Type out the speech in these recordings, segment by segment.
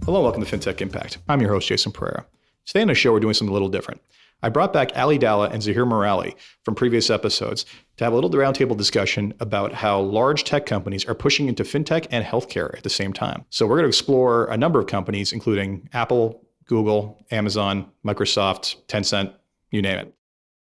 Hello and welcome to Fintech Impact. I'm your host, Jason Pereira. Today on the show, we're doing something a little different. I brought back Dhalla and Zaheer Merali from previous episodes to have a little roundtable discussion about how large tech companies are pushing into fintech and healthcare at the same time. So we're going to explore a number of companies, including Apple, Google, Amazon, Microsoft, Tencent, you name it.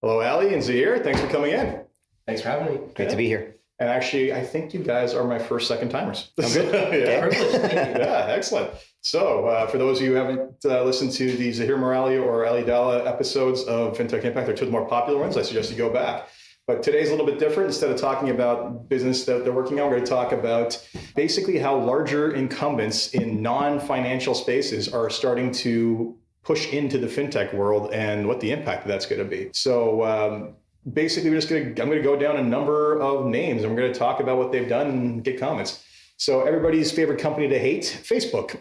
Hello, Ali and Zaheer. Thanks for coming in. Thanks for having me. Great to be here. And actually, I think you guys are my first second timers. I'm good. Yeah. Privilege. Thank you. Yeah, excellent. So for those of you who haven't listened to the Zaheer Merali or Ali Dhalla episodes of Fintech Impact, they're two of the more popular ones. I suggest you go back. But today's a little bit different. Instead of talking about business that they're working on, we're going to talk about basically how larger incumbents in non-financial spaces are starting to push into the fintech world and what the impact of that's going to be. So basically, I'm going to go down a number of names and we're going to talk about what they've done and get comments. So everybody's favorite company to hate, Facebook.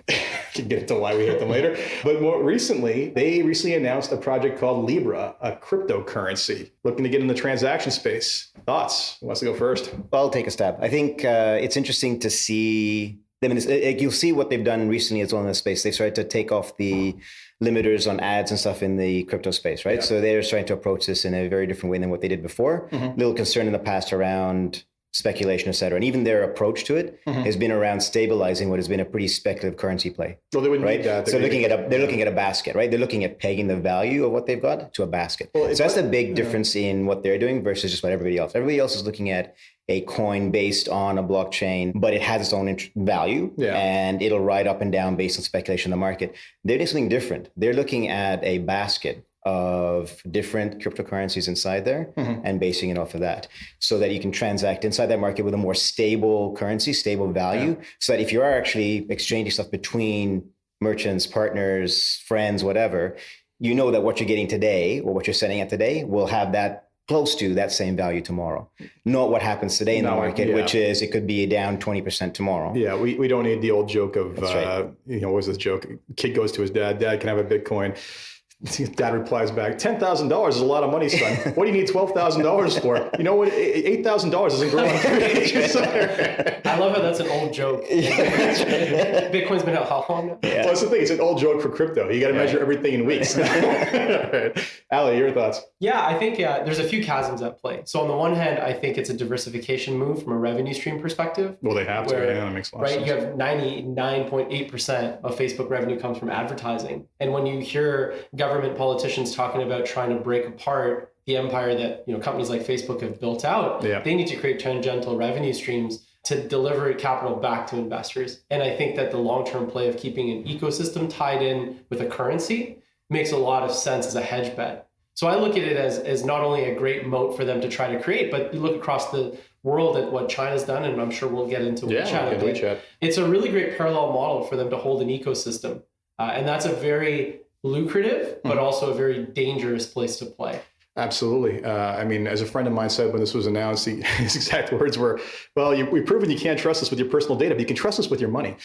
Can get into why we hate them later. But more recently, they recently announced a project called Libra, a cryptocurrency, looking to get in the transaction space. Thoughts? Who wants to go first? I'll take a stab. I think it's interesting to see them in this. You'll see what they've done recently as well in this space. They've started to take off the limiters on ads and stuff in the crypto space, right? Yeah. So they're starting to approach this in a very different way than what they did before. Mm-hmm. Little concern in the past around speculation, et cetera. And even their approach to it has been around stabilizing what has been a pretty speculative currency play. Well, they wouldn't need that. So they're looking at a basket, right? They're looking at pegging the value of what they've got to a basket. Well, so that's the big difference in what they're doing versus just what everybody else. Everybody else is looking at a coin based on a blockchain, but it has its own value and it'll ride up and down based on speculation in the market. They're doing something different. They're looking at a basket of different cryptocurrencies inside there and basing it off of that so that you can transact inside that market with a more stable currency, stable value, so that if you are actually exchanging stuff between merchants, partners, friends, whatever, you know that what you're getting today or what you're sending at today will have that close to that same value tomorrow. Not what happens today in the market, which is it could be down 20% tomorrow. Yeah, we don't need the old joke of, what was this joke? Kid goes to his dad, dad can have a Bitcoin. Dad replies back, $10,000 is a lot of money, son. What do you need $12,000 for? You know what? $8,000 doesn't grow on trees. I love how that's an old joke. Bitcoin's been out how long now? Yeah. Well, that's the thing. It's an old joke for crypto. You got to measure everything in weeks. Right. Ali, your thoughts? Yeah, I think there's a few chasms at play. So on the one hand, I think it's a diversification move from a revenue stream perspective. Well, they have to. Yeah, that makes a lot of sense. You have 99.8% of Facebook revenue comes from advertising. And when you hear government politicians talking about trying to break apart the empire that companies like Facebook have built out, they need to create tangential revenue streams to deliver capital back to investors. And I think that the long-term play of keeping an ecosystem tied in with a currency makes a lot of sense as a hedge bet. So I look at it as not only a great moat for them to try to create, but you look across the world at what China's done, and I'm sure we'll get into WeChat. It's a really great parallel model for them to hold an ecosystem. And that's a very lucrative, but also a very dangerous place to play. Absolutely. I mean, as a friend of mine said when this was announced, his exact words were, well, we've proven you can't trust us with your personal data, but you can trust us with your money.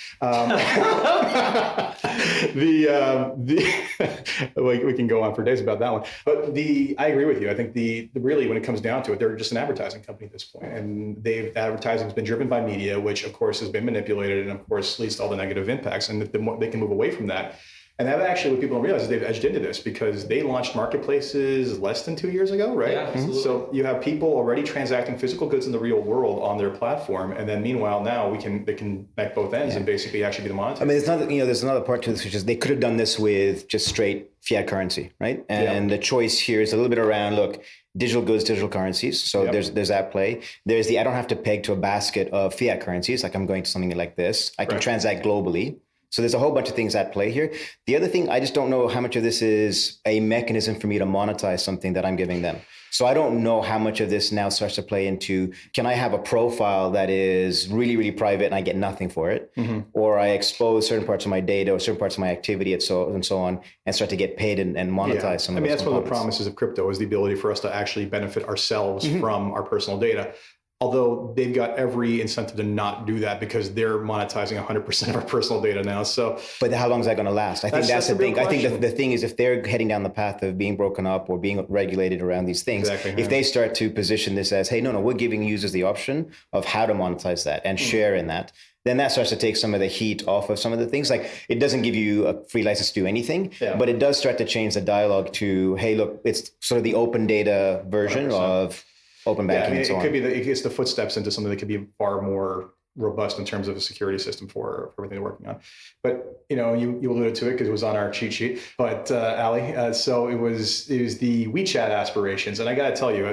We can go on for days about that one. But I agree with you. I think really, when it comes down to it, they're just an advertising company at this point. And advertising has been driven by media, which of course has been manipulated and of course leads to all the negative impacts. And the more they can move away from that. And that actually, what people don't realize is they've edged into this because they launched marketplaces less than 2 years ago, right? Yeah, absolutely. So you have people already transacting physical goods in the real world on their platform, and then meanwhile now they can connect both ends and basically actually be the monetary. I mean, there's another part to this, which is they could have done this with just straight fiat currency, right? And the choice here is a little bit around, look, digital goods, digital currencies. So there's that play. There's I don't have to peg to a basket of fiat currencies, like I'm going to something like this. I can transact globally. So there's a whole bunch of things at play here. The other thing, I just don't know how much of this is a mechanism for me to monetize something that I'm giving them. So I don't know how much of this now starts to play into, can I have a profile that is really, really private and I get nothing for it? Or I expose certain parts of my data or certain parts of my activity and so on and start to get paid and monetize some of those that's components. one of the promises of crypto is the ability for us to actually benefit ourselves from our personal data. Although they've got every incentive to not do that because they're monetizing 100% of our personal data now. So, but how long is that going to last? I think that's the thing. I think the thing is, if they're heading down the path of being broken up or being regulated around these things, if they start to position this as, hey, no, we're giving users the option of how to monetize that and share in that, then that starts to take some of the heat off of some of the things. Like, it doesn't give you a free license to do anything, but it does start to change the dialogue to, hey, look, it's sort of the open data version 100%. Of open banking and so on. It gets the footsteps into something that could be far more robust in terms of a security system for everything they're working on. But you alluded to it because it was on our cheat sheet. But Ali, so it was the WeChat aspirations, and I got to tell you,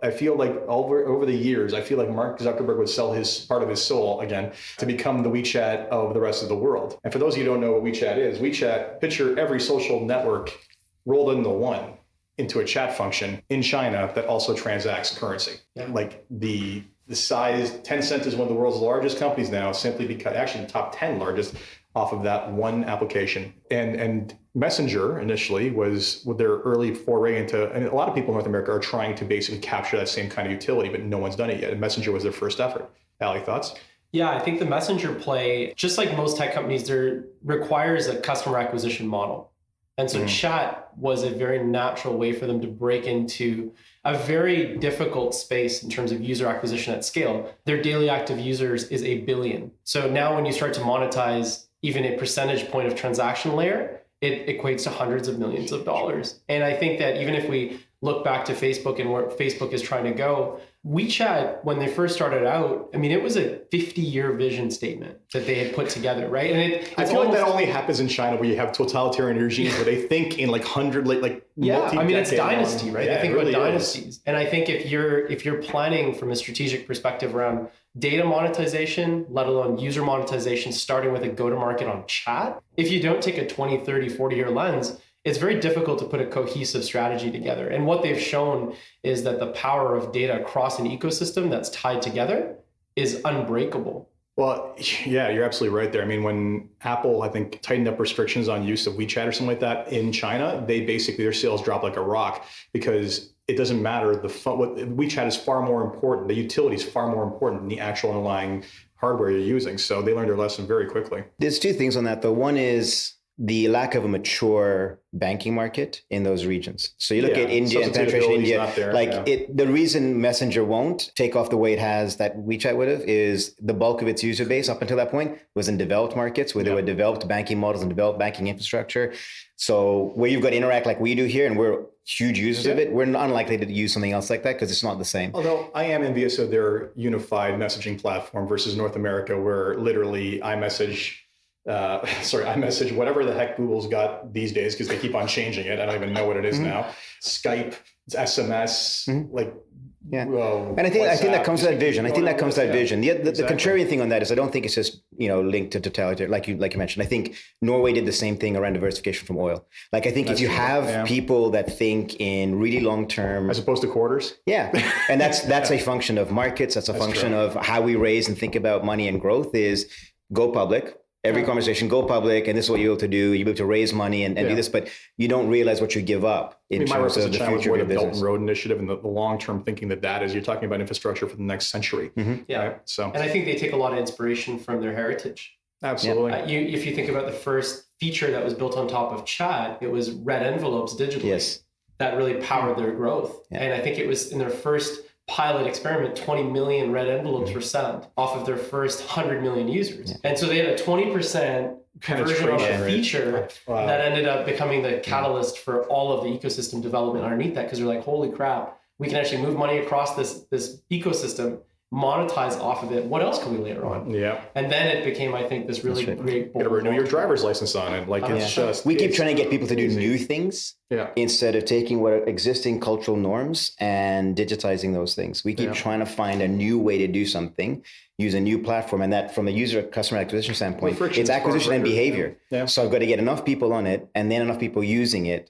I feel like over the years, I feel like Mark Zuckerberg would sell his part of his soul again to become the WeChat of the rest of the world. And for those of you who don't know what WeChat is, WeChat, picture every social network rolled into one, into a chat function in China that also transacts currency. Yeah. Like the size, Tencent is one of the world's largest companies now, simply because, actually the top 10 largest, off of that one application. And Messenger initially was with their early foray into, and a lot of people in North America are trying to basically capture that same kind of utility, but no one's done it yet. And Messenger was their first effort. Ali, thoughts? Yeah, I think the Messenger play, just like most tech companies, there requires a customer acquisition model. And so chat was a very natural way for them to break into a very difficult space in terms of user acquisition at scale. Their daily active users is 1 billion. So now when you start to monetize even a percentage point of transaction layer, it equates to hundreds of millions of dollars. And I think that even if we look back to Facebook and where Facebook is trying to go, WeChat, when they first started out, I mean, it was a 50-year vision statement that they had put together, right? And I feel like that only happens in China, where you have totalitarian regimes where they think in like I mean, it's dynasty, right? Yeah, they think really about dynasties. And I think if you're planning from a strategic perspective around data monetization, let alone user monetization, starting with a go-to-market on chat, if you don't take a 20, 30, 40-year lens, it's very difficult to put a cohesive strategy together. And what they've shown is that the power of data across an ecosystem that's tied together is unbreakable. Well, yeah, you're absolutely right there. I mean, when Apple, I think, tightened up restrictions on use of WeChat or something like that in China, their sales dropped like a rock, because it doesn't matter. WeChat is far more important. The utility is far more important than the actual underlying hardware you're using. So they learned their lesson very quickly. There's two things on that, though. One is the lack of a mature banking market in those regions. So you look at India and penetration in India, the reason Messenger won't take off the way it has that WeChat would have is the bulk of its user base up until that point was in developed markets where there were developed banking models and developed banking infrastructure. So where you've got Interact like we do here, and we're huge users of it, we're unlikely to use something else like that because it's not the same. Although I am envious of their unified messaging platform versus North America, where literally iMessage, whatever the heck Google's got these days, because they keep on changing it. I don't even know what it is now. Skype, SMS, and I think that comes to that vision. I think that comes to that vision. The contrarian thing on that is I don't think it's just linked to totalitarian, like you mentioned. I think Norway did the same thing around diversification from oil. Like, I think if you have people that think in really long term, as opposed to quarters, and that's a function of markets. That's a function of how we raise and think about money and growth. Is go public. Every conversation, go public, and this is what you're able to do. You're able to raise money and do this, but you don't realize what you give up in terms of the future of your business. Belt and Road Initiative and the long-term thinking that is, you're talking about infrastructure for the next century. Yeah. Right? So, and I think they take a lot of inspiration from their heritage. Absolutely. If you think about the first feature that was built on top of chat, it was red envelopes digitally. Yes. That really powered their growth. Yeah. And I think it was in their first pilot experiment, 20 million red envelopes were sent off of their first 100 million users. And so they had a 20% conversion on a feature that ended up becoming the catalyst for all of the ecosystem development underneath that, because they're like, holy crap, we can actually move money across this ecosystem, monetize off of it. What else can we layer on? Yeah. And then it became, I think, this really great. You gotta renew your driver's license on it. Like, it's just, we keep trying to get people to do new things instead of taking what are existing cultural norms and digitizing those things. We keep trying to find a new way to do something, use a new platform. And that, from a user customer acquisition standpoint, it's acquisition and behavior. Yeah. So I've got to get enough people on it and then enough people using it,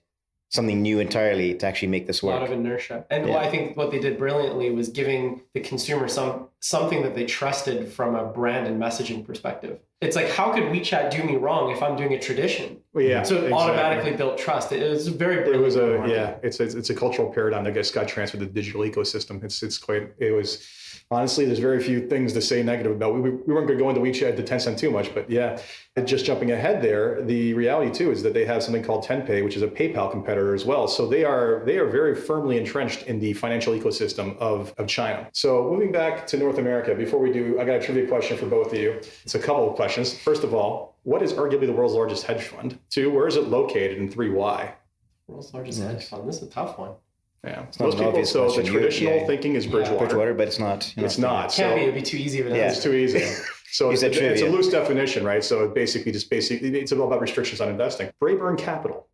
something new entirely, to actually make this work. A lot of inertia. And I think what they did brilliantly was giving the consumer something that they trusted from a brand and messaging perspective. It's like, how could WeChat do me wrong if I'm doing a tradition? Well, yeah, so it automatically built trust. It was very brilliant. It was it's a cultural paradigm that just got transferred to the digital ecosystem. It was honestly, there's very few things to say negative about. We weren't going to go into WeChat to Tencent too much, but yeah, and just jumping ahead there, the reality too is that they have something called Tenpay, which is a PayPal competitor as well. So they are very firmly entrenched in the financial ecosystem of China. So moving back to North America, before we do, I got a trivia question for both of you. It's a couple of questions. First of all, what is arguably the world's largest hedge fund? 2, where is it located? And 3, why? World's largest hedge fund. This is a tough one. Yeah, most people. So the traditional thinking is Bridgewater, but it's not. It's not. It can't be. It'd be too easy. It's too easy. So it's a loose definition, right? So it basically it's all about restrictions on investing. Brayburn Capital.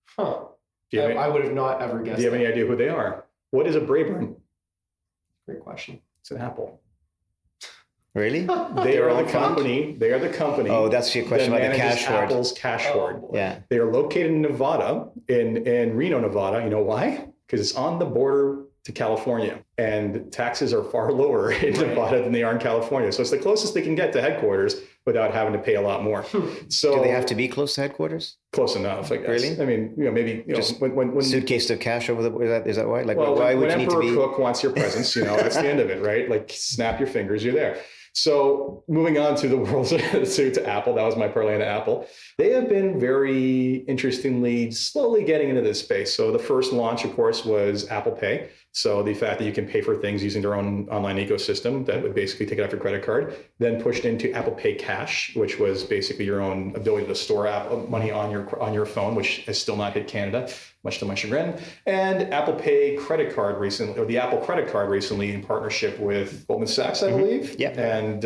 Huh. I would have not ever guessed. Do you have any idea who they are? What is a Brayburn? Great question. It's an Apple. Really? They are the company. They are the company. Oh, that's your question about the cash hoard. Apple's cash hoard. Yeah. They are located in Nevada, in Reno, Nevada. You know why? Because it's on the border to California, and taxes are far lower in Nevada than they are in California. So it's the closest they can get to headquarters without having to pay a lot more. So do they have to be close to headquarters? Close enough, I guess. Really? I mean, maybe just when suitcase of cash over the is that why? Like, well, why would when you need to be? Emperor Cook wants your presence, that's the end of it, right? Like, snap your fingers, you're there. So moving on to the world, to Apple, that was my parlay into Apple. They have been very interestingly, slowly getting into this space. So the first launch, of course, was Apple Pay. So the fact that you can pay for things using their own online ecosystem that would basically take it off your credit card, then pushed into Apple Pay Cash, which was basically your own ability to store money on your phone, which has still not hit Canada, much to my chagrin. And Apple Pay credit card recently, or the Apple credit card recently, in partnership with Goldman Sachs, I believe. Yeah. And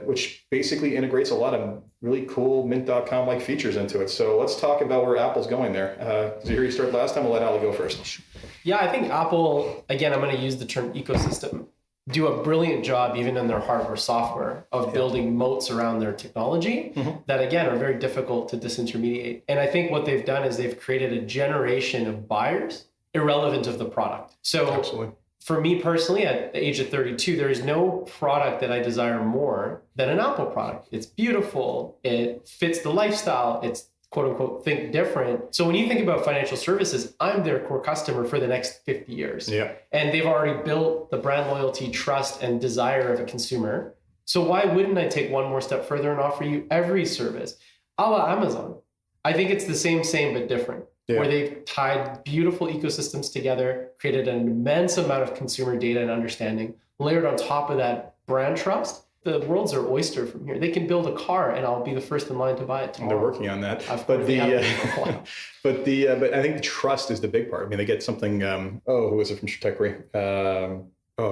which basically integrates a lot of really cool Mint.com like features into it. So let's talk about where Apple's going there. Zaheer, you started last time. I'll let Ali go first. Yeah, I think Apple, again, I'm going to use the term ecosystem, do a brilliant job, even in their hardware software, of building moats around their technology that, again, are very difficult to disintermediate. And I think what they've done is they've created a generation of buyers irrelevant of the product. So Absolutely. For me personally, at the age of 32, there is no product that I desire more than an Apple product. It's beautiful. It fits the lifestyle. It's quote unquote, think different. So when you think about financial services, I'm their core customer for the next 50 years. Yeah. And they've already built the brand loyalty, trust, and desire of a consumer. So why wouldn't I take one more step further and offer you every service? A la Amazon. I think it's the same, but different. Yeah. Where they've tied beautiful ecosystems together, created an immense amount of consumer data and understanding, layered on top of that brand trust. The world's their oyster from here. They can build a car, and I'll be the first in line to buy it tomorrow. And they're working on that. But I think the trust is the big part. I mean, they get something. Who was it from Techry?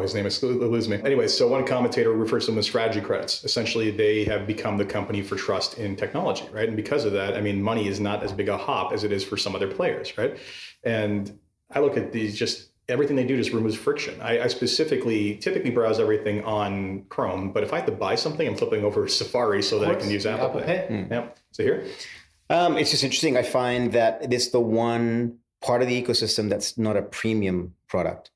His name is lose me. Anyway, so one commentator refers to them as strategy credits. Essentially, they have become the company for trust in technology, right? And because of that, I mean, money is not as big a hop as it is for some other players, right? And I look at these just. Everything they do just removes friction. I typically browse everything on Chrome, but if I have to buy something, I'm flipping over Safari so that I can use Apple Pay. Yeah. So here? It's just interesting. I find that it's the one part of the ecosystem that's not a premium product.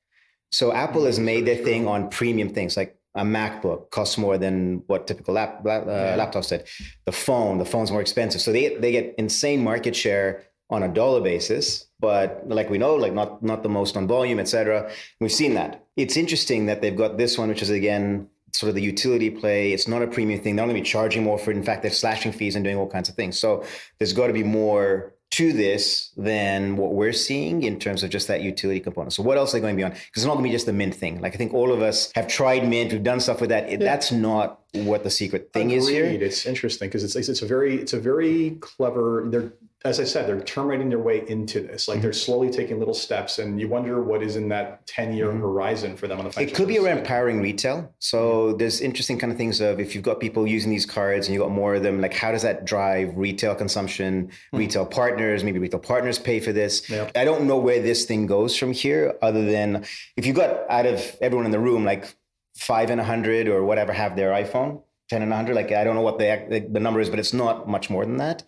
So Apple has made their thing on premium things, like a MacBook costs more than what typical laptops did. The phone's more expensive. So they get insane market share on a dollar basis, but like we know, like not the most on volume, et cetera. We've seen that. It's interesting that they've got this one, which is again, sort of the utility play. It's not a premium thing. They're not going to be charging more for it. In fact, they're slashing fees and doing all kinds of things. So there's got to be more to this than what we're seeing in terms of just that utility component. So what else are they going to be on? Because it's not going to be just the Mint thing. Like I think all of us have tried Mint, we've done stuff with that. That's not what the secret thing is here. It's interesting because it's a very clever. As I said, they're terminating their way into this. Like they're slowly taking little steps, and you wonder what is in that 10-year horizon for them on the financial. It could be around powering retail. So there's interesting kind of things of if you've got people using these cards and you've got more of them, like how does that drive retail consumption, retail partners, maybe retail partners pay for this. Yep. I don't know where this thing goes from here other than if you've got out of everyone in the room, like 5 and 100 or whatever have their iPhone, 10 and 100, like I don't know what the number is, but it's not much more than that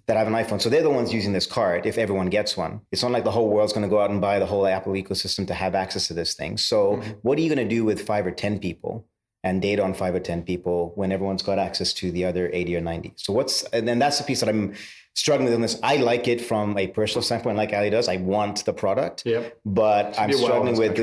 have an iPhone. So they're the ones using this card if everyone gets one. It's not like the whole world's going to go out and buy the whole Apple ecosystem to have access to this thing. So what are you going to do with 5 or 10 people and data on 5 or 10 people when everyone's got access to the other 80 or 90. So and then that's the piece that I'm struggling with on this. I like it from a personal standpoint, like Ali does. I want the product, but I'm struggling with,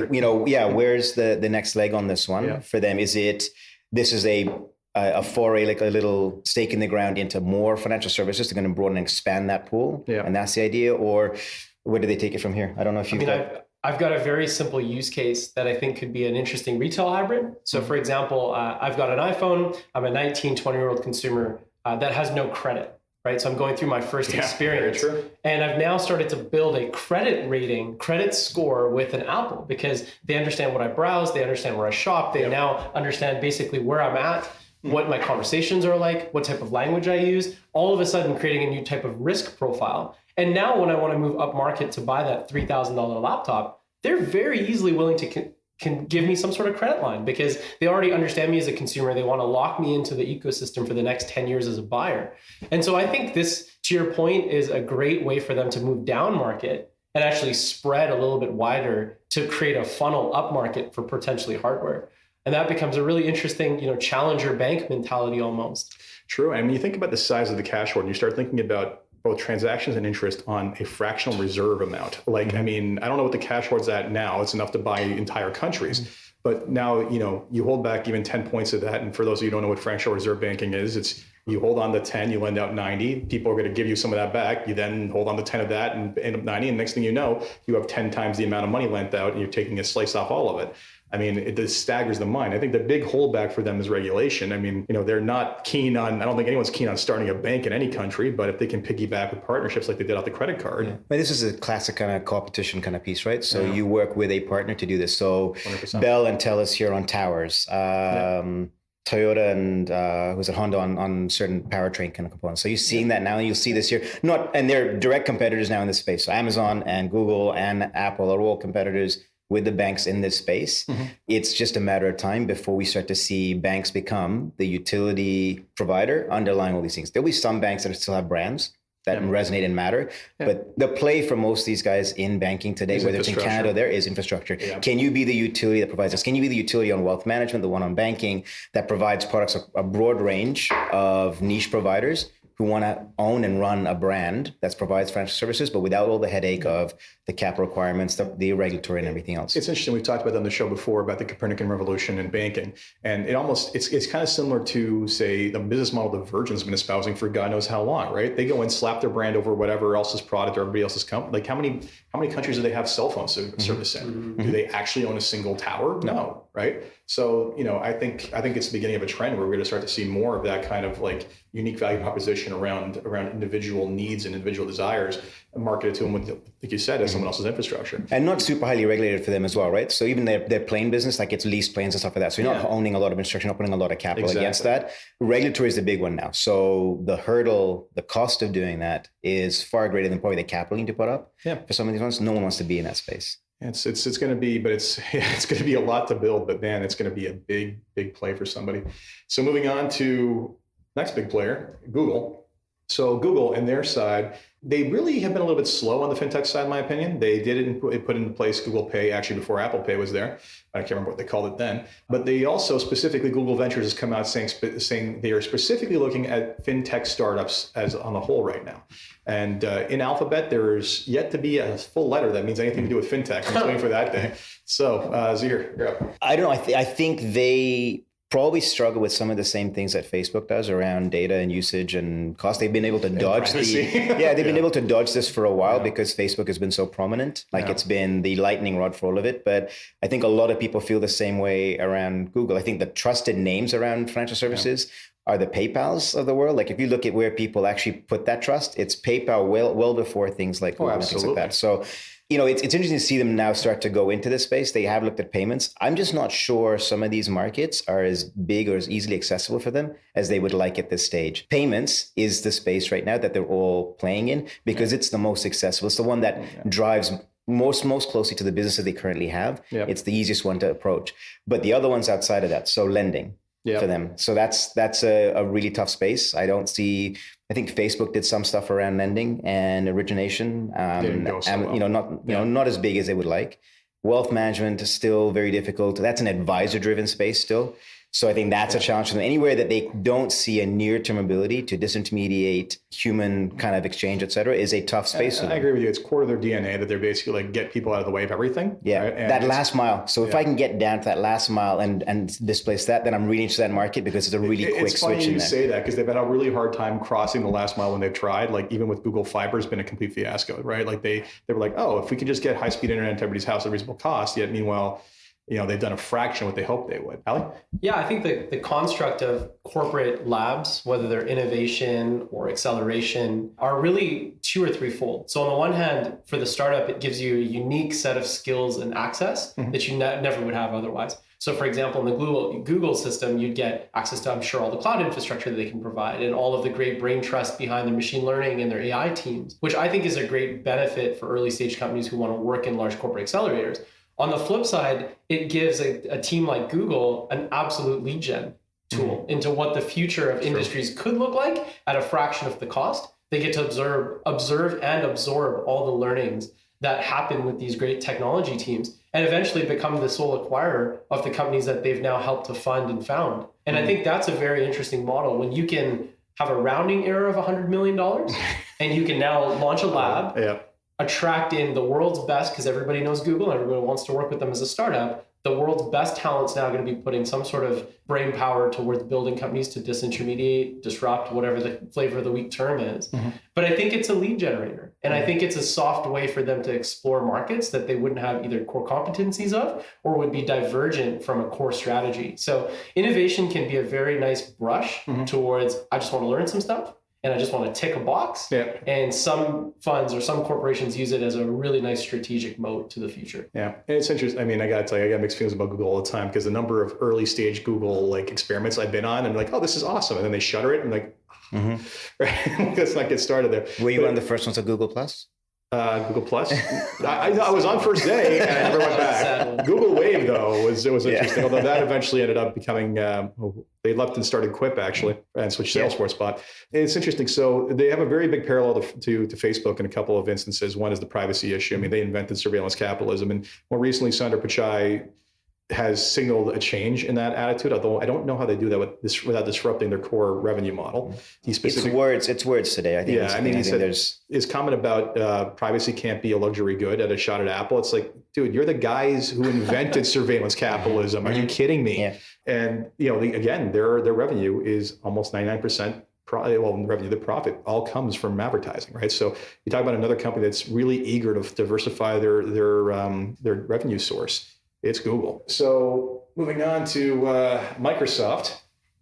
where's the next leg on this one for them? This is a foray, like a little stake in the ground into more financial services. They're going to broaden and expand that pool. And that's the idea. Or where do they take it from here? I don't know if I've got a very simple use case that I think could be an interesting retail hybrid. So for example, I've got an iPhone. I'm a 19, 20-year-old consumer that has no credit, right? So I'm going through my first experience. And I've now started to build a credit score with an Apple, because they understand what I browse. They understand where I shop. They now understand basically where I'm at, what my conversations are like, what type of language I use, all of a sudden creating a new type of risk profile. And now when I want to move up market to buy that $3,000 laptop, they're very easily willing to can give me some sort of credit line, because they already understand me as a consumer. They want to lock me into the ecosystem for the next 10 years as a buyer. And so I think this, to your point, is a great way for them to move down market and actually spread a little bit wider to create a funnel up market for potentially hardware. And that becomes a really interesting, challenger bank mentality almost. True. And when you think about the size of the cash hoard, you start thinking about both transactions and interest on a fractional reserve amount. Like, I mean, I don't know what the cash hoard's at now. It's enough to buy entire countries. But now, you hold back even 10 points of that. And for those of you who don't know what fractional reserve banking is, it's you hold on to 10, you lend out 90. People are going to give you some of that back. You then hold on to 10 of that and end up 90. And next thing you know, you have 10 times the amount of money lent out and you're taking a slice off all of it. I mean, it just staggers the mind. I think the big holdback for them is regulation. I mean, they're not keen on, I don't think anyone's keen on starting a bank in any country, but if they can piggyback with partnerships like they did off the credit card. But this is a classic kind of competition kind of piece, right? So you work with a partner to do this. So 100%. Bell and TELUS here on towers. Toyota and was it Honda on certain powertrain kind of components. So you're seeing that now, and you'll see this here. And they're direct competitors now in this space. So Amazon and Google and Apple are all competitors with the banks in this space. It's just a matter of time before we start to see banks become the utility provider underlying all these things. There'll be some banks that still have brands that resonate and matter. But the play for most of these guys in banking today, whether it's in Canada, there is infrastructure. Can you be the utility that provides this? Can you be the utility on wealth management, the one on banking that provides products, a broad range of niche providers who want to own and run a brand that provides financial services, but without all the headache of the capital requirements, the regulatory and everything else. It's interesting. We've talked about that on the show before about the Copernican revolution in banking. And it's kind of similar to, say, the business model that Virgin's been espousing for God knows how long, right? They go and slap their brand over whatever else's product or everybody else's company. Like how many countries do they have cell phone service in? Do they actually own a single tower? No, right? So, I think it's the beginning of a trend where we're going to start to see more of that kind of like unique value proposition around individual needs and individual desires marketed to them with, like you said, as someone else's infrastructure. And not super highly regulated for them as well, right? So even their plane business, like it's leased planes and stuff like that. So you're not owning a lot of infrastructure, not putting a lot of capital against that. Regulatory is the big one now. So the hurdle, the cost of doing that is far greater than probably the capital you need to put up. For some of these ones, no one wants to be in that space. It's going to be, but it's going to be a lot to build, but man, it's going to be a big play for somebody. So moving on to next big player, Google. So Google and their side, they really have been a little bit slow on the fintech side, in my opinion. They did put into place Google Pay actually before Apple Pay was there. I can't remember what they called it then. But they also specifically, Google Ventures has come out saying they are specifically looking at fintech startups as on the whole right now. And in Alphabet, there's yet to be a full letter that means anything to do with fintech. I'm just waiting for that day. So Zaheer, you're up. I don't know. I think they probably struggle with some of the same things that Facebook does around data and usage and cost. They've been able to dodge been able to dodge this for a while because Facebook has been so prominent. It's been the lightning rod for all of it. But I think a lot of people feel the same way around Google. I think the trusted names around financial services are the PayPals of the world. Like if you look at where people actually put that trust, it's PayPal well before things like Google and things like that. So it's interesting to see them now start to go into this space. They have looked at payments. I'm just not sure some of these markets are as big or as easily accessible for them as they would like at this stage. Payments is the space right now that they're all playing in because it's the most accessible. It's the one that drives most closely to the businesses they currently have. It's the easiest one to approach. But the other ones outside of that, so lending for them. So that's a really tough space. I think Facebook did some stuff around lending and origination. Not as big as they would like. Wealth management is still very difficult. That's an advisor-driven space still. So I think that's a challenge for them. Anywhere that they don't see a near-term ability to disintermediate human kind of exchange, et cetera, is a tough space. I agree with you. It's core to their DNA that they're basically like get people out of the way of everything. Yeah, right? That last mile. So if I can get down to that last mile and displace that, then I'm really into that market because it's a really quick switch. It's funny you say that because they've had a really hard time crossing the last mile when they've tried. Like even with Google Fiber has been a complete fiasco, right? Like they were like, oh, if we can just get high-speed internet to everybody's house at a reasonable cost, yet meanwhile, they've done a fraction of what they hoped they would. Ali? Yeah, I think the construct of corporate labs, whether they're innovation or acceleration, are really 2 or 3-fold. So on the one hand, for the startup, it gives you a unique set of skills and access that you never would have otherwise. So for example, in the Google system, you'd get access to, I'm sure, all the cloud infrastructure that they can provide and all of the great brain trust behind their machine learning and their AI teams, which I think is a great benefit for early stage companies who want to work in large corporate accelerators. On the flip side, it gives a team like Google an absolute lead gen tool into what the future of industries could look like at a fraction of the cost. They get to observe and absorb all the learnings that happen with these great technology teams and eventually become the sole acquirer of the companies that they've now helped to fund and found. And I think that's a very interesting model when you can have a rounding error of $100 million and you can now launch a lab, attract in the world's best, because everybody knows Google and everybody wants to work with them as a startup. The world's best talent's now going to be putting some sort of brain power towards building companies to disintermediate, disrupt, whatever the flavor of the week term is. But I think it's a lead generator. And I think it's a soft way for them to explore markets that they wouldn't have either core competencies of or would be divergent from a core strategy. So innovation can be a very nice brush towards, I just want to learn some stuff. And I just want to tick a box. And some funds or some corporations use it as a really nice strategic moat to the future. Yeah, and it's interesting. I mean, I got to tell you, I got mixed feelings about Google all the time because the number of early stage Google experiments I've been on, and like, oh, this is awesome, and then they shutter it, and like, right, let's not get started there. Were you one of the first ones at Google Plus? Google Plus. I was on first day and I never went back. Google Wave though was interesting. Although that eventually ended up becoming they left and started Quip actually and switched Salesforce bot. It's interesting. So they have a very big parallel to Facebook in a couple of instances. One is the privacy issue. I mean, they invented surveillance capitalism, and more recently, Sundar Pichai has signaled a change in that attitude, although I don't know how they do that without disrupting their core revenue model. It's words today. I think. Yeah, I mean, he said his comment about privacy can't be a luxury good at a shot at Apple. It's like, dude, you're the guys who invented surveillance capitalism. Are you kidding me? Yeah. And again, their revenue is almost 99%. The profit all comes from advertising, right? So you talk about another company that's really eager to diversify their revenue source. It's Google. So moving on to Microsoft,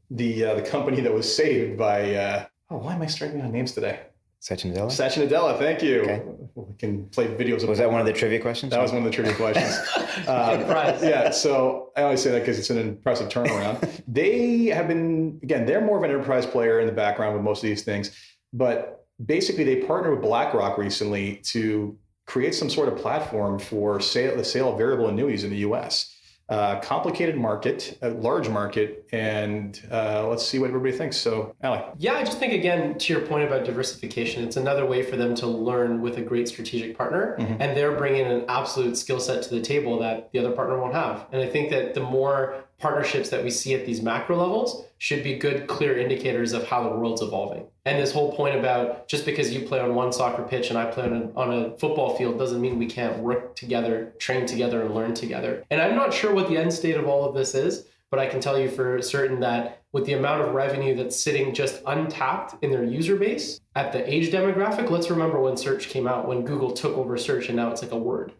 the company that was saved by, why am I struggling on names today? Satya Nadella? Satya Nadella, thank you. Okay. We can play videos. Was that one of the trivia questions? That was one of the trivia questions. Yeah, so I always say that because it's an impressive turnaround. They have been, again, they're more of an enterprise player in the background with most of these things, but basically they partnered with BlackRock recently to create some sort of platform for the sale of variable annuities in the US. Complicated market, a large market, and let's see what everybody thinks. So, Ali. Yeah, I just think, again, to your point about diversification, it's another way for them to learn with a great strategic partner, and they're bringing an absolute skill set to the table that the other partner won't have. And I think that the more partnerships that we see at these macro levels should be good, clear indicators of how the world's evolving. And this whole point about just because you play on one soccer pitch and I play on a football field doesn't mean we can't work together, train together, and learn together. And I'm not sure what the end state of all of this is, but I can tell you for certain that with the amount of revenue that's sitting just untapped in their user base at the age demographic, let's remember when search came out, when Google took over search and now it's like a word.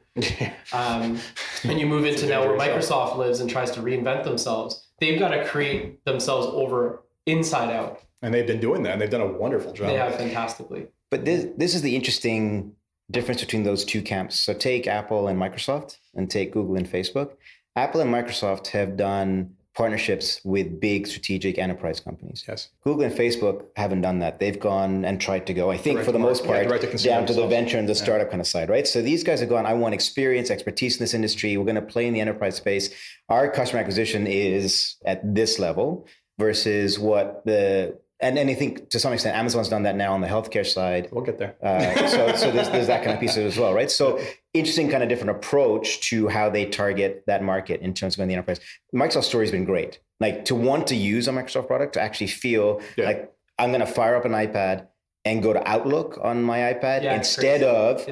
And you move into now where Microsoft lives and tries to reinvent themselves. They've got to create themselves over inside out. And they've been doing that, and they've done a wonderful job. They have fantastically. But this is the interesting difference between those two camps. So take Apple and Microsoft and take Google and Facebook. Apple and Microsoft have done partnerships with big strategic enterprise companies. Yes. Google and Facebook haven't done that. They've gone and tried to go, I think, for the most part, down to the venture and the startup kind of side, right? So these guys have gone, I want experience, expertise in this industry. We're going to play in the enterprise space. Our customer acquisition is at this level versus what and I think to some extent, Amazon's done that now on the healthcare side. We'll get there. So there's that kind of piece of it as well, right? So interesting kind of different approach to how they target that market in terms of going the enterprise. Microsoft's story has been great. Like to want to use a Microsoft product, to actually feel like I'm going to fire up an iPad and go to Outlook on my iPad instead of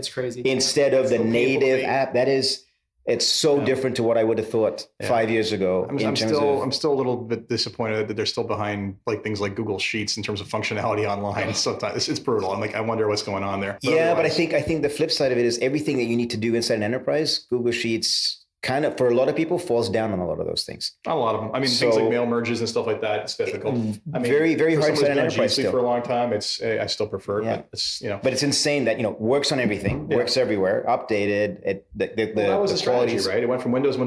the native app. It's so different to what I would have thought 5 years ago. I'm still a little bit disappointed that they're still behind like things like Google Sheets in terms of functionality online. Sometimes it's brutal. I'm like, I wonder what's going on there. But I think the flip side of it is everything that you need to do inside an enterprise, Google Sheets kind of, for a lot of people, falls down on a lot of those things. A lot of them. I mean, things like mail merges and stuff like that, it's difficult. I mean, very, very hard to set an enterprise still. For a long time, I still prefer it. But it's, But it's insane that, works on everything, works everywhere, updated. That was a strategy, right? It went from Windows,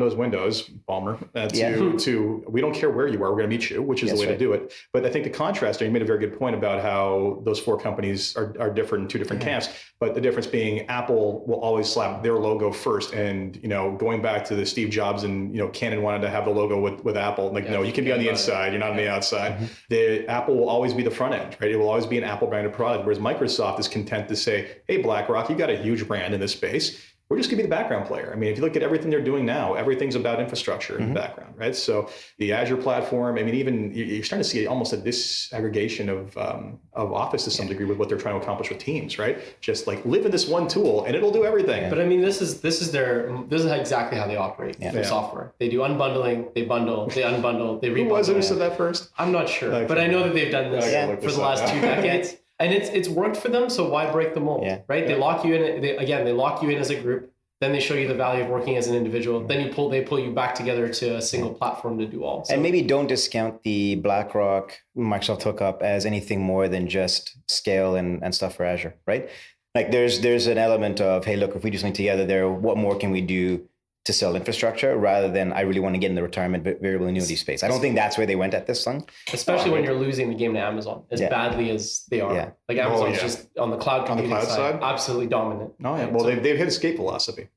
Balmer, to we don't care where you are, we're going to meet you, which is the way to do it. But I think the contrast, you made a very good point about how those four companies are different in two different camps. But the difference being Apple will always slap their logo first. And, going back to the Steve Jobs and, Canon wanted to have the logo with Apple. Like, no, you can be on the inside. You're not on the outside. The Apple will always be the front end, right? It will always be an Apple branded product. Whereas Microsoft is content to say, hey, BlackRock, you got a huge brand in this space. We're just going to be the background player. I mean, if you look at everything they're doing now, everything's about infrastructure in the background, right? So the Azure platform, I mean, even you're starting to see almost a disaggregation of Office to some degree with what they're trying to accomplish with Teams, right? Just like live in this one tool and it'll do everything. But I mean, this is exactly how they operate for software. They do unbundling, they bundle, they unbundle, they rebundle. Who was it who said that first? I'm not sure, but I know that they've done this for the last 2 decades. And it's worked for them, so why break the mold, right? Yeah. They lock you in. They lock you in as a group. Then they show you the value of working as an individual. Then they pull you back together to a single platform to do all. So. And maybe don't discount the BlackRock Microsoft hookup as anything more than just scale and stuff for Azure, right? Like there's an element of, hey, look, if we do something together there, what more can we do to sell infrastructure rather than I really want to get in the retirement variable annuity space. I don't think that's where they went at this thing. Especially when you're losing the game to Amazon as badly as they are. Yeah. Like Amazon's just on the cloud computing side, absolutely dominant. Oh yeah. Well, they've hit escape velocity.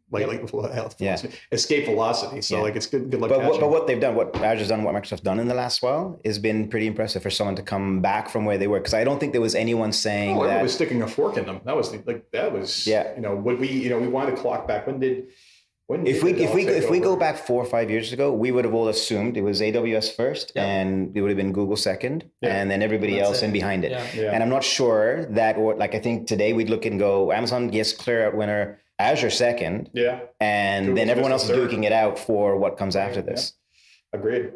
Escape velocity. So it's good luck. But what they've done, what Azure's done, what Microsoft's done in the last while has been pretty impressive for someone to come back from where they were. Because I don't think there was anyone saying that everyone was sticking a fork in them. That was would we wanted to clock back. If we go back 4 or 5 years ago, we would have all assumed it was AWS first, and it would have been Google second, and then everybody else in behind it. Yeah. And I'm not sure that, I think today we'd look and go, Amazon, yes, clear out winner, Azure second, and Google's then everyone else is duking it out for what comes after this. Agreed.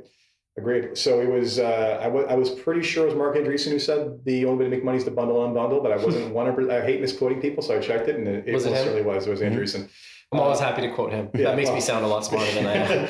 So it was, I was pretty sure it was Mark Andreessen who said the only way to make money is to bundle and unbundle, but I wasn't 100%. I hate misquoting people, so I checked it, and it certainly was. It was Andreessen. I'm always happy to quote him. That makes me sound a lot smarter than I am.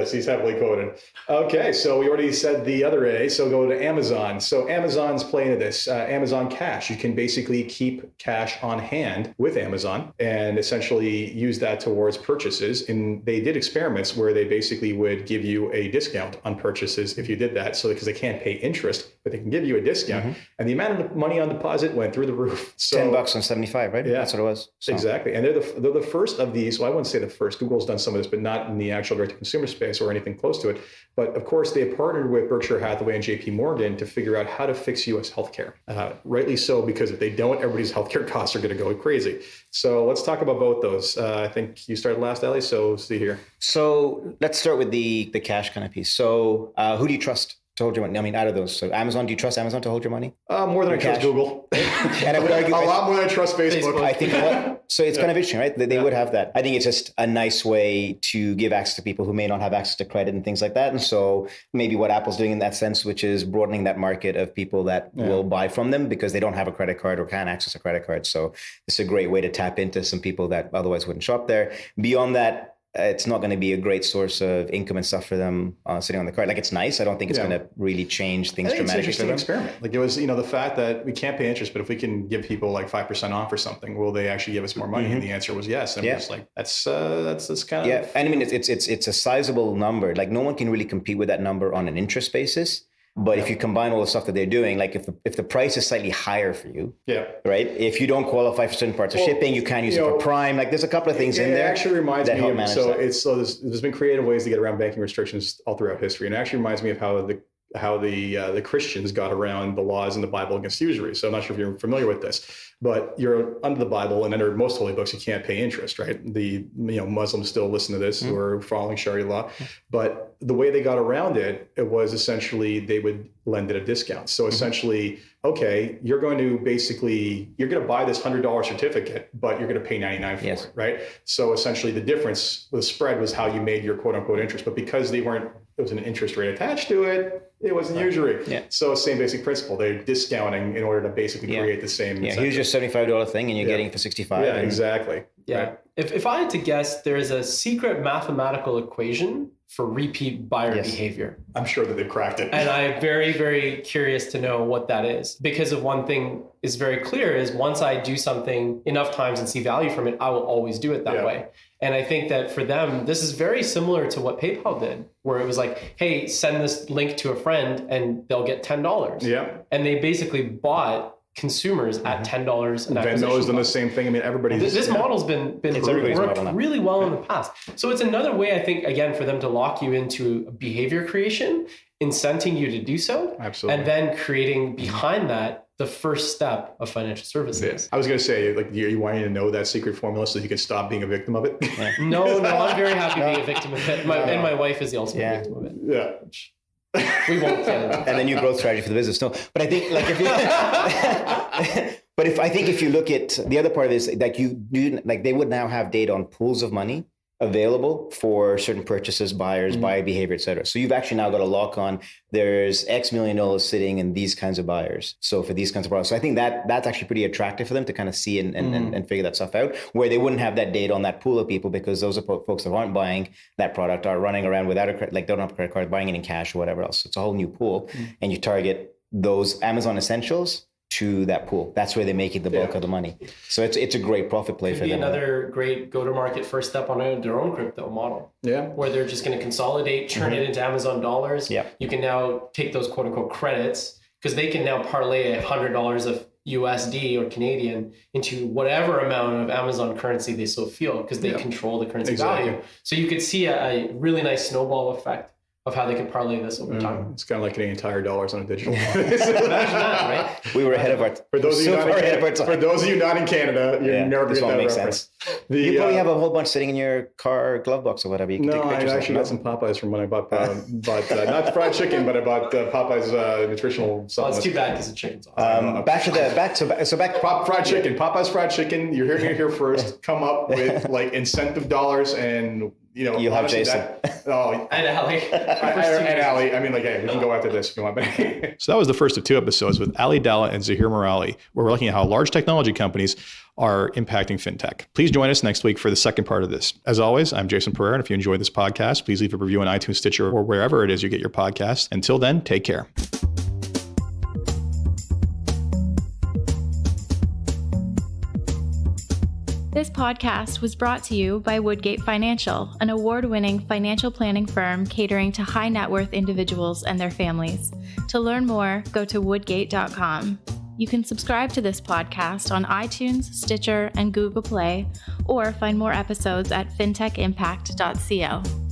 He's heavily quoted. Okay, so we already said the other A, so go to Amazon. So Amazon's playing into this. Amazon Cash. You can basically keep cash on hand with Amazon and essentially use that towards purchases. And they did experiments where they basically would give you a discount on purchases if you did that. So because they can't pay interest, but they can give you a discount. And the amount of money on deposit went through the roof. So $10 on 75, right? Yeah, that's what it was. So. Exactly. And they're the first of these. Well, I wouldn't say the first. Google's done some of this, but not in the actual direct-to-consumer space or anything close to it. But of course, they partnered with Berkshire Hathaway and JP Morgan to figure out how to fix U.S. healthcare. Rightly so, because if they don't, everybody's healthcare costs are going to go crazy. So let's talk about both those. I think you started last, Ali, so see here. So let's start with the cash kind of piece. So who do you trust to hold your money? I mean, out of those, so Amazon, do you trust Amazon to hold your money? More than I trust Google. And I would argue a lot more than I trust Facebook. I think so. It's kind of interesting, right? They would have that. I think it's just a nice way to give access to people who may not have access to credit and things like that. And so maybe what Apple's doing in that sense, which is broadening that market of people that will buy from them because they don't have a credit card or can't access a credit card. So it's a great way to tap into some people that otherwise wouldn't shop there. Beyond that, it's not going to be a great source of income and stuff for them sitting on the card. Like, it's nice. I don't think it's going to really change things dramatically for them. It's an interesting experiment. Like, it was, the fact that we can't pay interest, but if we can give people like 5% off or something, will they actually give us more money? And the answer was yes. And it was like, that's kind of. Yeah. And I mean, it's a sizable number. Like, no one can really compete with that number on an interest basis. But if you combine all the stuff that they're doing, like if the price is slightly higher for you, right? If you don't qualify for certain parts of shipping, you can't use it for Prime. Like, there's a couple of things in there. It actually reminds me of there's been creative ways to get around banking restrictions all throughout history, and it actually reminds me of how how the Christians got around the laws in the Bible against usury. So I'm not sure if you're familiar with this, but you're under the Bible and under most holy books, you can't pay interest, right? The Muslims still listen to this who are following Sharia law, but the way they got around it, it was essentially they would lend at a discount. So essentially, okay, you're going to buy this $100 certificate, but you're going to pay 99 for it, right? So essentially the difference, the spread was how you made your quote unquote interest, but because there was an interest rate attached to it, it wasn't usury. Yeah. So same basic principle. They're discounting in order to basically create the same. Yeah, here's your $75 thing and you're getting it for 65. Yeah, exactly. Yeah. Right. If I had to guess, there is a secret mathematical equation for repeat buyer behavior. I'm sure that they've cracked it. And I'm very, very curious to know what that is. Because of one thing is very clear is once I do something enough times and see value from it, I will always do it that way. And I think that for them, this is very similar to what PayPal did, where it was like, hey, send this link to a friend and they'll get $10. Yeah. And they basically bought consumers at $10 an acquisition. Venmo's done the same thing. I mean, everybody's... This model's been worked really well in the past. So it's another way, I think, again, for them to lock you into behavior creation, incenting you to do so. Absolutely. And then creating behind that the first step of financial services. I was going to say, like, you wanting to know that secret formula so you can stop being a victim of it? Yeah. No, I'm very happy being a victim of it. And my wife is the ultimate victim of it. Yeah. We won't get into that. And the new growth strategy for the business. No, but I think like if you look at the other part of this, like they would now have data on pools of money available for certain purchases, buyers, buyer behavior, et cetera. So you've actually now got a lock on there's X million dollars sitting in these kinds of buyers. So for these kinds of products. So I think that's actually pretty attractive for them to kind of see and figure that stuff out, where they wouldn't have that data on that pool of people because those are folks that aren't buying that product, are running around without they don't have a credit card, buying it in cash or whatever else. It's a whole new pool. And you target those Amazon essentials to that pool. That's where they're making the bulk of the money. So it's a great profit play for them. Another great go-to-market first step on their own crypto model. Yeah. Where they're just going to consolidate, turn it into Amazon dollars. Yeah. You can now take those quote unquote credits because they can now parlay $100 of USD or Canadian into whatever amount of Amazon currency they so feel because they control the currency value. So you could see a really nice snowball effect of how they could parlay this over time. It's kind of like Canadian Tire dollars on a digital. Right? We were ahead of our for those of you not in Canada, you're never going to get that reference. You probably have a whole bunch sitting in your car glove box or whatever. You can take pictures. I actually got some Popeyes from when I bought not fried chicken, but I bought Popeyes nutritional supplements. Well, it's too bad because the chicken's awesome. Fried chicken. Popeyes fried chicken. You're hearing it here first. Come up with like incentive dollars and. You'll have Jason. And Ali. And Ali. I mean, like, hey, we can go after this if you want. So that was the first of 2 episodes with Ali Dhalla and Zaheer Merali, where we're looking at how large technology companies are impacting fintech. Please join us next week for the second part of this. As always, I'm Jason Pereira, and if you enjoyed this podcast, please leave a review on iTunes, Stitcher, or wherever it is you get your podcasts. Until then, take care. This podcast was brought to you by Woodgate Financial, an award-winning financial planning firm catering to high net worth individuals and their families. To learn more, go to woodgate.com. You can subscribe to this podcast on iTunes, Stitcher, and Google Play, or find more episodes at fintechimpact.co.